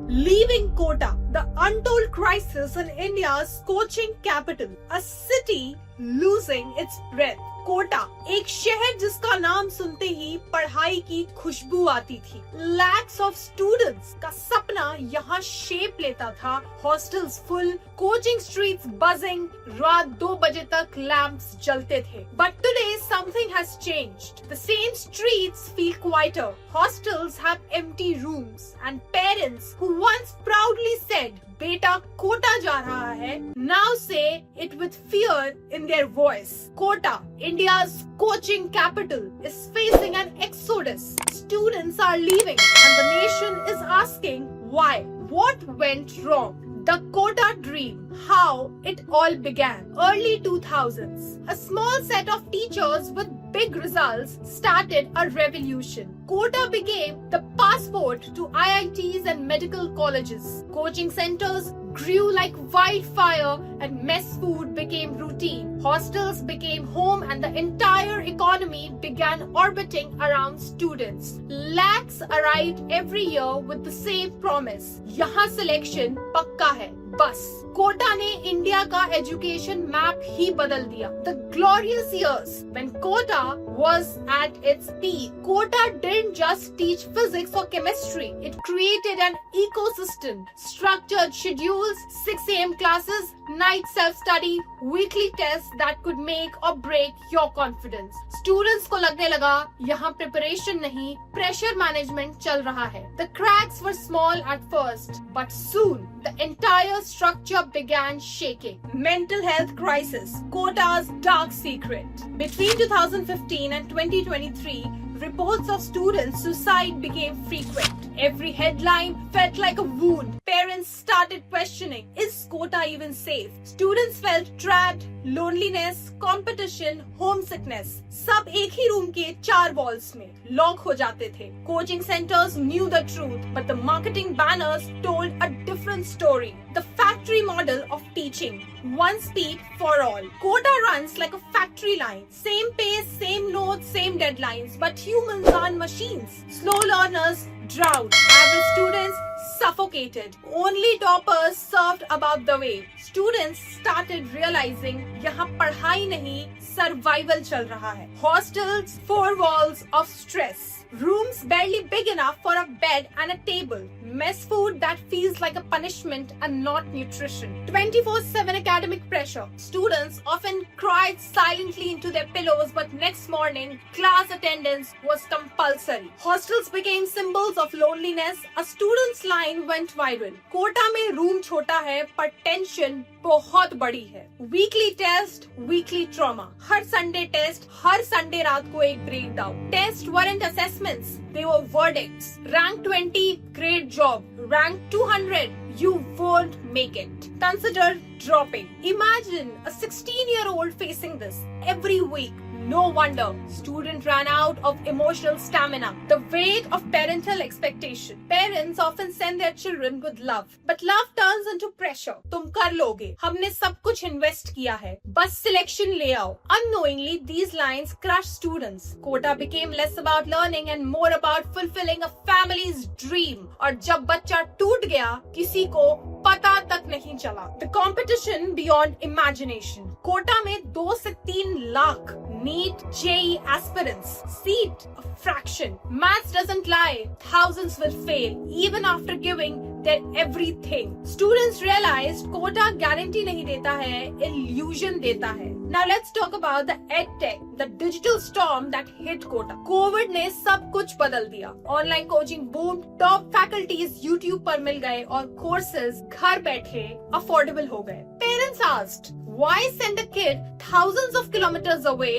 Leaving Kota, the untold crisis in India's coaching capital, a city losing its breath. Kota, एक शहर जिसका नाम सुनते ही पढ़ाई की खुशबू आती थी। लैक्स ऑफ स्टूडेंट्स का सपना यहाँ शेप लेता था। Hostels full, coaching streets buzzing, रात 2 बजे तक लैंप्स जलते थे। But today something has changed. The same streets feel quieter, hostels have empty rooms, and parents who once proudly said, "Beta Kota जा रहा है," now say it with fear in their voice. Kota, India's coaching capital, is facing an exodus. Students are leaving, and the nation is asking why. What went wrong? The Kota dream, how it all began. Early 2000s, a small set of teachers with big results started a revolution. Kota became the passport to IITs and medical colleges. Coaching centers grew like wildfire and mess food became routine. Hostels became home and the entire economy began orbiting around students. Lakhs arrived every year with the same promise. यहाँ selection पक्का है. बस कोटा ने India का education map ही बदल दिया। The glorious years when Kota was at its peak. Kota didn't just teach physics or chemistry. It created an ecosystem, structured schedules, 6 a.m. classes, night self-study, weekly tests that could make or break your confidence. Students को लगने लगा यहाँ preparation नहीं, pressure management चल रहा है. The cracks were small at first, but soon the entire structure began shaking. Mental health crisis, Kota's dark secret. Between 2015 and 2023, reports of students' suicide became frequent. Every headline felt like a wound. Parents started questioning, is Kota even safe? Students felt trapped, loneliness, competition, homesickness. सब एक ही room के 4 walls में lock हो जाते थे. Coaching centers knew the truth, but the marketing banners told a different story. The factory model of teaching, one speed for all. Kota runs like a factory line. Same pace, same notes, same deadlines, but humans aren't machines. Slow learners drowned. Average students suffocated. Only toppers surfed above the wave. Students started realizing यहाँ पढ़ाई नहीं, survival चल रहा है. Hostels, 4 walls of stress. Rooms barely big enough for a bed and a table. Mess food that feels like a punishment and not nutrition. 24/7 academic pressure. Students often cried silently into their pillows, but next morning, class attendance was compulsory. Hostels became symbols of loneliness. A student's line went viral. Kota में room छोटा है, पर tension बहुत बड़ी है. Weekly test, weekly trauma. हर Sunday test, हर Sunday रात को एक breakdown. Tests weren't assessments, they were verdicts. Rank 20, great job. Rank 200, you won't make it. Consider dropping. Imagine a 16-year-old facing this every week. No wonder student ran out of emotional stamina. The weight of parental expectation. Parents often send their children with love, but love turns into pressure. तुम कर लोगे, हमने सब कुछ invest किया है, बस selection ले आओ. Unknowingly, these lines crush students. Kota became less about learning and more about fulfilling a family's dream. और जब बच्चा टूट गया, किसी को पता तक नहीं चला. The competition beyond imagination. Kota में 2 से 3 lakh NEET, JEE aspirants. Seat a fraction. Maths doesn't lie. Thousands will fail even after giving their everything. Students realized Kota guarantee नहीं देता है, illusion देता है. Now let's talk about the EdTech, the digital storm that hit Kota. COVID ने सब कुछ बदल दिया. Online coaching boomed, top faculties YouTube पर मिल गए और courses घर बैठे affordable हो गए. Parents asked, why send a kid thousands of kilometers away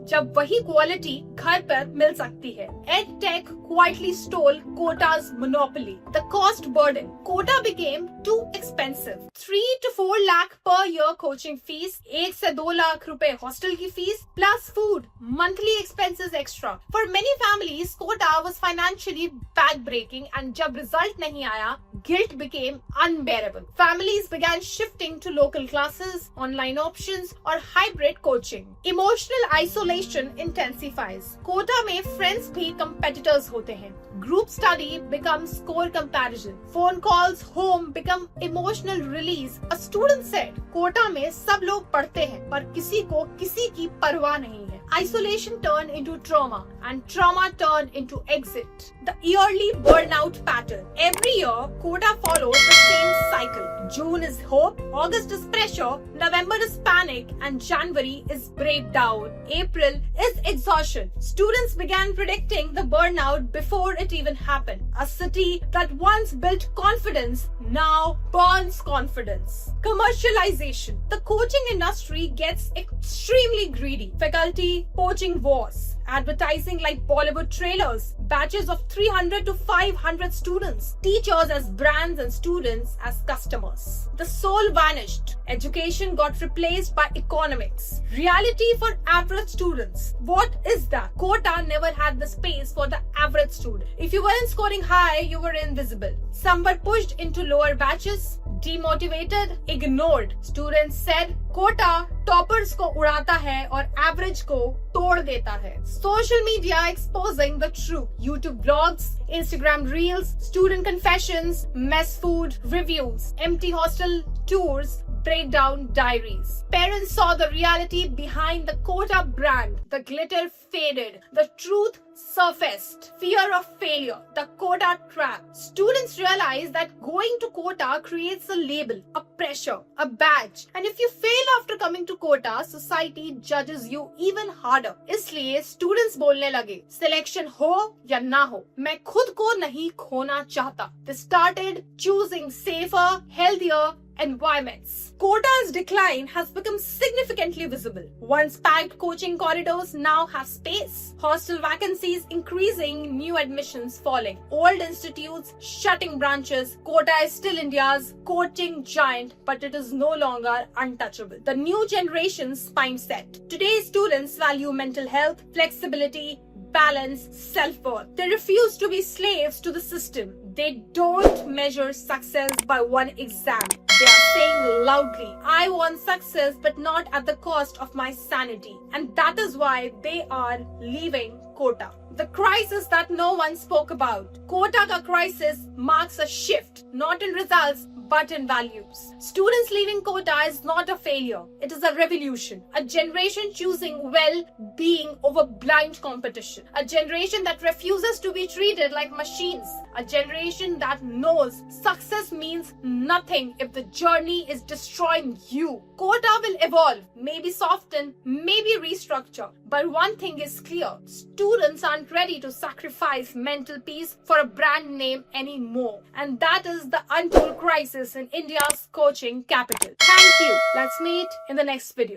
जब वही क्वालिटी घर पर मिल सकती है? EdTech quietly stole Kota's monopoly. The cost burden. Kota became too expensive. 3 to 4 lakh per year coaching fees, 1 से 2 लाख रुपए hostel की fees, plus food, monthly expenses extra. For many families, Kota was financially backbreaking, and जब result नहीं आया, guilt became unbearable. Families began shifting to local classes, online options, or hybrid coaching. Emotional isolation intensifies. Kota में friends भी competitors होते हैं. Group study becomes score comparison. Phone calls home become emotional release. A student said, Kota में सब लोग पढ़ते हैं पर किसी को किसी की परवाह नहीं है. Isolation turned into trauma and trauma turned into exit. The yearly burnout pattern. Every year, Kota follows the same cycle. June is hope, August is pressure, November is panic, and January is breakdown. April is exhaustion. Students began predicting the burnout before it even happened. A city that once built confidence now burns confidence. Commercialization. The coaching industry gets extremely greedy. Faculty poaching wars. Advertising like Bollywood trailers, batches of 300 to 500 students, teachers as brands and students as customers. The soul vanished. Education got replaced by economics. Reality for average students. What is that? Kota never had the space for the average student. If you weren't scoring high, you were invisible. Some were pushed into lower batches, demotivated, ignored. Students said, Kota toppers को उड़ाता है और average को तोड़ देता है. Social media exposing the truth. YouTube blogs, Instagram reels, student confessions, mess food reviews, empty hostel tours, breakdown diaries. Parents saw the reality behind the Kota brand. The glitter faded. The truth surfaced. Fear of failure. The Kota trap. Students realized that going to Kota creates a label, a pressure, a badge. And if you fail after coming to Kota, society judges you even harder. इसलिए students बोलने लगे, selection हो या ना हो, मैं खुद को नहीं खोना चाहता. They started choosing safer, healthier environments. Kota's decline has become significantly visible. Once packed coaching corridors now have space. Hostel vacancies increasing, new admissions falling. Old institutes shutting branches. Kota is still India's coaching giant, but it is no longer untouchable. The new generation's mindset. Today's students value mental health, flexibility, balance, self-worth. They refuse to be slaves to the system. They don't measure success by one exam. They are saying loudly, I want success but not at the cost of my sanity. And that is why they are leaving Kota. The crisis that no one spoke about. Kota ka crisis marks a shift, not in results, but in values. Students leaving Kota is not a failure. It is a revolution. A generation choosing well-being over blind competition. A generation that refuses to be treated like machines. A generation that knows success means nothing if the journey is destroying you. Kota will evolve, maybe soften, maybe restructure. But one thing is clear. Students aren't ready to sacrifice mental peace for a brand name anymore. And that is the untold crisis in India's coaching capital. Thank you. Let's meet in the next video.